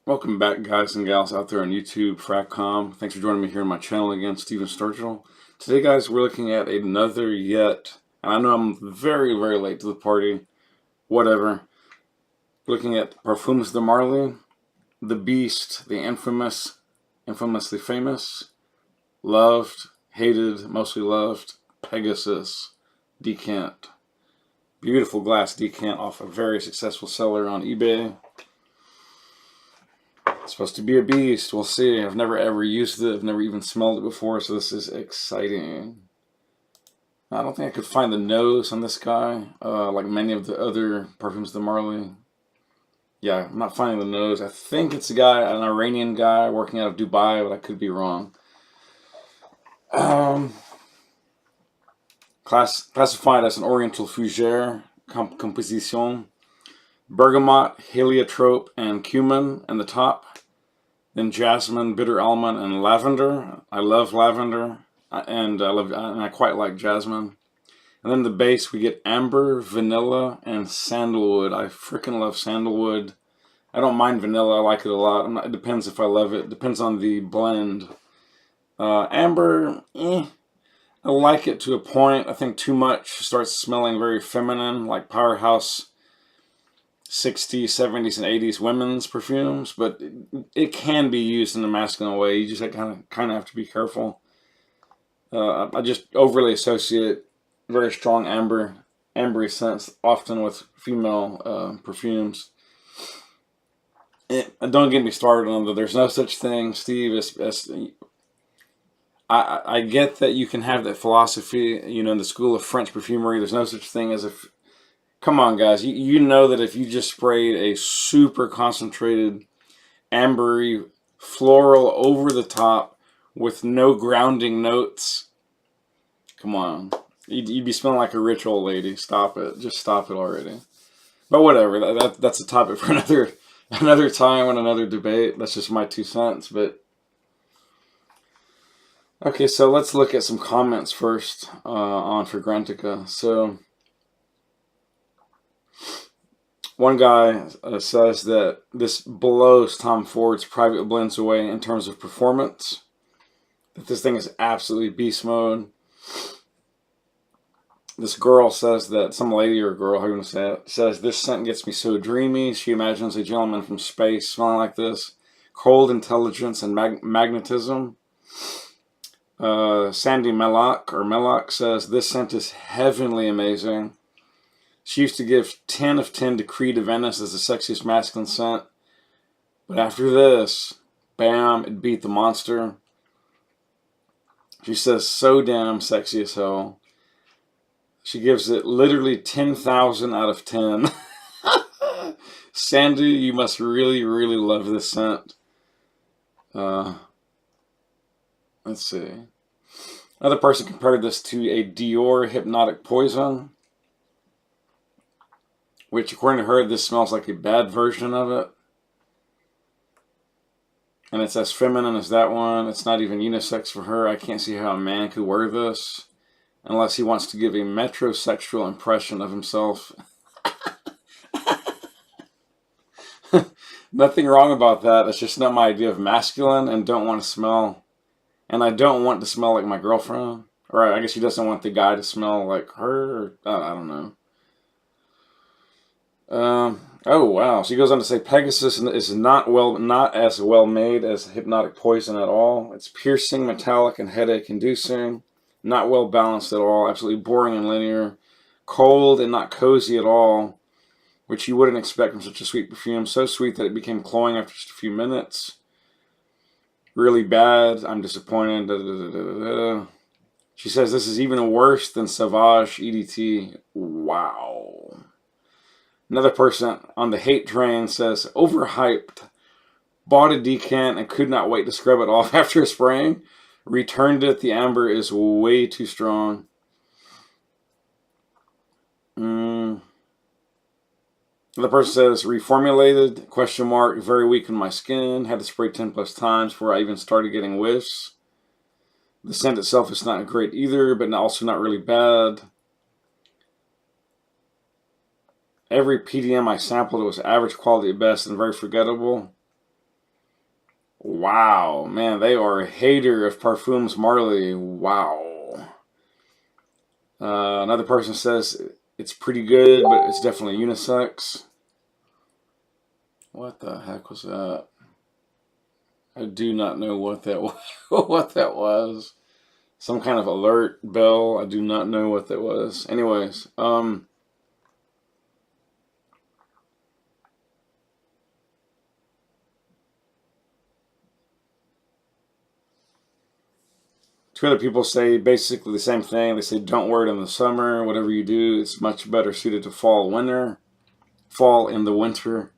Welcome back, guys and gals out there on YouTube, Fracom. Thanks for joining me here on my channel again, Steven Sturgill. Today, guys, we're looking at another yet, and I know I'm very, very late to the party, whatever. Looking at Parfums de Marly, the Beast, the infamously famous, loved, hated, mostly loved, Pegasus decant. Beautiful glass decant off a very successful seller on eBay. It's supposed to be a beast. We'll see. I've never ever used it. I've never even smelled it before, so this is exciting. I don't think I could find the nose on this guy, like many of the other Parfums de Marly. Yeah, I'm not finding the nose. I think it's a guy, an Iranian guy working out of Dubai, but I could be wrong. Classified as an Oriental Fougere composition. Bergamot, heliotrope, and cumin in the top. Then jasmine, bitter almond, and lavender. I love lavender, and I quite like jasmine. And then the base we get amber, vanilla, and sandalwood. I freaking love sandalwood. I don't mind vanilla. I like it a lot. It depends if I love it. Depends on the blend. Amber, I like it to a point. I think too much starts smelling very feminine, like Powerhouse 60s, 70s, and 80s women's perfumes, but it can be used in a masculine way. You just kind of have to be careful. I just overly associate very strong ambery scents often with female perfumes. Don't get me started on that. There's no such thing, Steve. I get that you can have that philosophy, in the school of French perfumery. There's no such thing as a Come on, guys. You know that if you just sprayed a super concentrated, ambery, floral over the top with no grounding notes, come on. You'd be smelling like a rich old lady. Stop it. Just stop it already. But whatever. That's a topic for another time and another debate. That's just my 2 cents. But okay, so let's look at some comments first on Fragrantica. So one guy says that this blows Tom Ford's private blends away in terms of performance. That this thing is absolutely beast mode. This girl says that, some lady or girl, how you want to say it, says this scent gets me so dreamy. She imagines a gentleman from space smelling like this. Cold intelligence and magnetism. Sandy Mellock says this scent is heavenly amazing. She used to give 10 of 10 to Creed of Venice as the sexiest masculine scent. But after this, bam, it beat the monster. She says, so damn sexy as hell. She gives it literally 10,000 out of 10. Sandy, you must really, really love this scent. Let's see. Another person compared this to a Dior Hypnotic Poison, which, according to her, this smells like a bad version of it. And it's as feminine as that one. It's not even unisex for her. I can't see how a man could wear this unless he wants to give a metrosexual impression of himself. Nothing wrong about that. It's just not my idea of masculine, and don't want to smell. And I don't want to smell like my girlfriend. Or I guess she doesn't want the guy to smell like her. Or, I don't know. Oh wow! She goes on to say Pegasus is not as well made as Hypnotic Poison at all. It's piercing, metallic, and headache-inducing. Not well balanced at all. Absolutely boring and linear. Cold and not cozy at all, which you wouldn't expect from such a sweet perfume. So sweet that it became cloying after just a few minutes. Really bad. I'm disappointed. Da, da, da, da. She says this is even worse than Sauvage EDT. Wow. Another person on the hate train says, overhyped. Bought a decant and could not wait to scrub it off after spraying. Returned it. The amber is way too strong. The person says, reformulated, question mark, very weak in my skin. Had to spray 10 plus times before I even started getting whiffs. The scent itself is not great either, but also not really bad. Every PDM I sampled was average quality at best and very forgettable. Wow, man, they are a hater of Parfums Marly. Wow. Another person says it's pretty good, but it's definitely unisex. What the heck was that? I do not know what that was. What that was. Some kind of alert bell. I do not know what that was. Anyways, two other people say basically the same thing. They say don't wear it in the summer. Whatever you do, it's much better suited to fall, winter. Fall in the winter.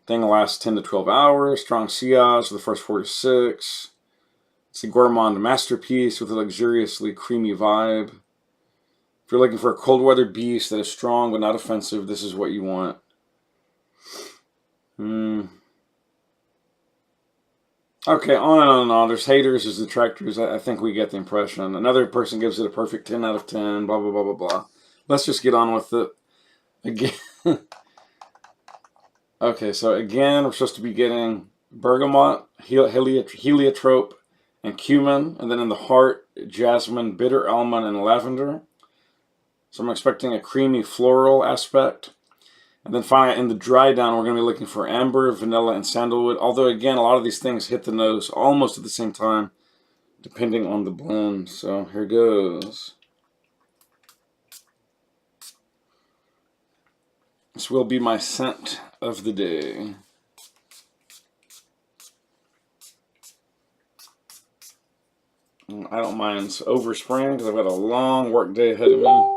Thing lasts 10 to 12 hours. Strong sillage for the first 4 to 6. It's a gourmand masterpiece with a luxuriously creamy vibe. If you're looking for a cold weather beast that is strong but not offensive, this is what you want. Okay, on and on and on. There's haters, there's detractors. I think we get the impression. Another person gives it a perfect 10 out of 10, blah, blah, blah, blah, blah. Let's just get on with it. Again. Okay, so again, we're supposed to be getting bergamot, heliotrope, and cumin. And then in the heart, jasmine, bitter almond, and lavender. So I'm expecting a creamy floral aspect. And then finally, in the dry down, we're going to be looking for amber, vanilla, and sandalwood. Although, again, a lot of these things hit the nose almost at the same time, depending on the blend. So here goes. This will be my scent of the day. I don't mind overspraying because I've got a long work day ahead of me.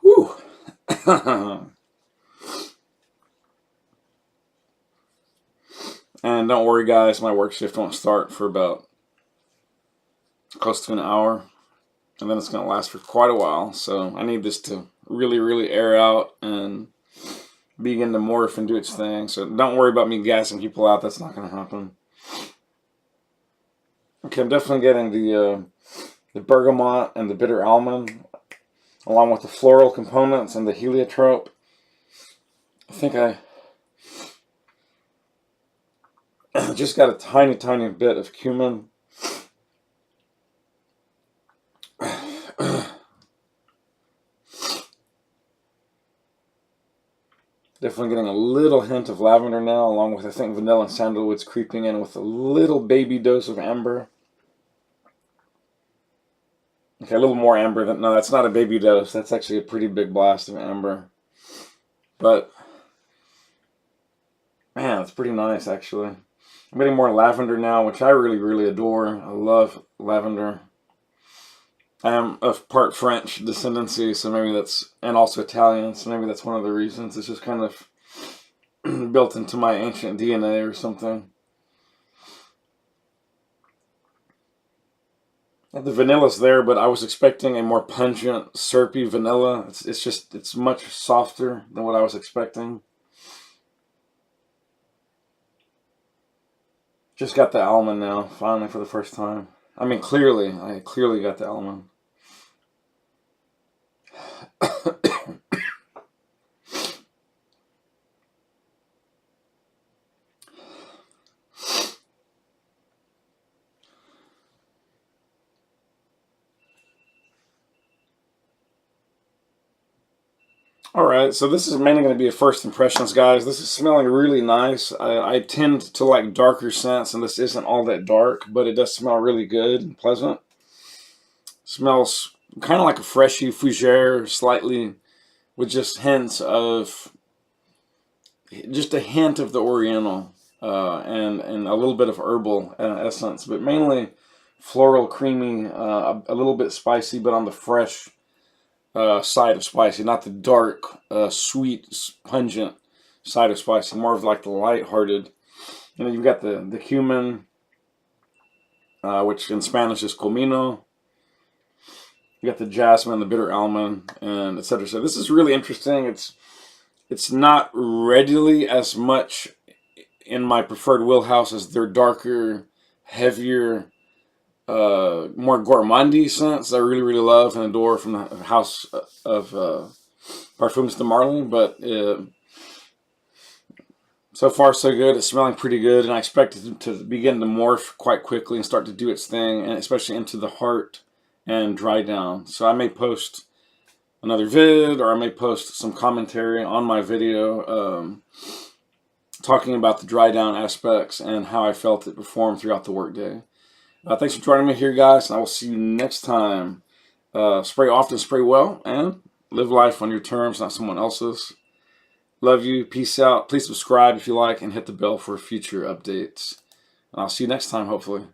Whew. And don't worry, guys, my work shift won't start for about close to an hour. And then it's going to last for quite a while. So I need this to really, really air out and begin to morph and do its thing. So don't worry about me gassing people out. That's not going to happen. Okay, I'm definitely getting the bergamot and the bitter almond, along with the floral components and the heliotrope. I think I just got a tiny, tiny bit of cumin. Definitely getting a little hint of lavender now, along with, I think, vanilla and sandalwood's creeping in with a little baby dose of amber. Okay, a little more amber than... No, that's not a baby dose. That's actually a pretty big blast of amber. But, man, it's pretty nice, actually. I'm getting more lavender now, which I really, really adore. I love lavender. I am of part French descendancy, so maybe that's... And also Italian, so maybe that's one of the reasons. It's just kind of built into my ancient DNA or something. The vanilla's there, but I was expecting a more pungent, syrupy vanilla. It's much softer than what I was expecting. Just got the almond now, finally, for the first time. I mean, I clearly got the almond. Alright, so this is mainly going to be a first impressions, guys. This is smelling really nice. I tend to like darker scents, and this isn't all that dark, but it does smell really good and pleasant. Smells kind of like a freshy fougere, slightly, with just hints of, just a hint of the oriental, and a little bit of herbal essence, but mainly floral, creamy, a little bit spicy, but on the fresh side of spicy, not the dark, sweet, pungent side of spicy, more of like the light-hearted. And then you've got the cumin, which in Spanish is comino. You got the jasmine, the bitter almond, and etc. So this is really interesting. It's not readily as much in my preferred wheelhouse is their darker, heavier, more gourmandy scents I really, really love and adore from the house of Parfums de Marly. But so far, so good. It's smelling pretty good, and I expect it to begin to morph quite quickly and start to do its thing, and especially into the heart and dry down. So I may post another vid, or I may post some commentary on my video talking about the dry down aspects and how I felt it perform throughout the workday. Thanks for joining me here, guys, and I will see you next time. Spray often, spray well, and live life on your terms, not someone else's. Love you. Peace out. Please subscribe if you like and hit the bell for future updates. And I'll see you next time, hopefully.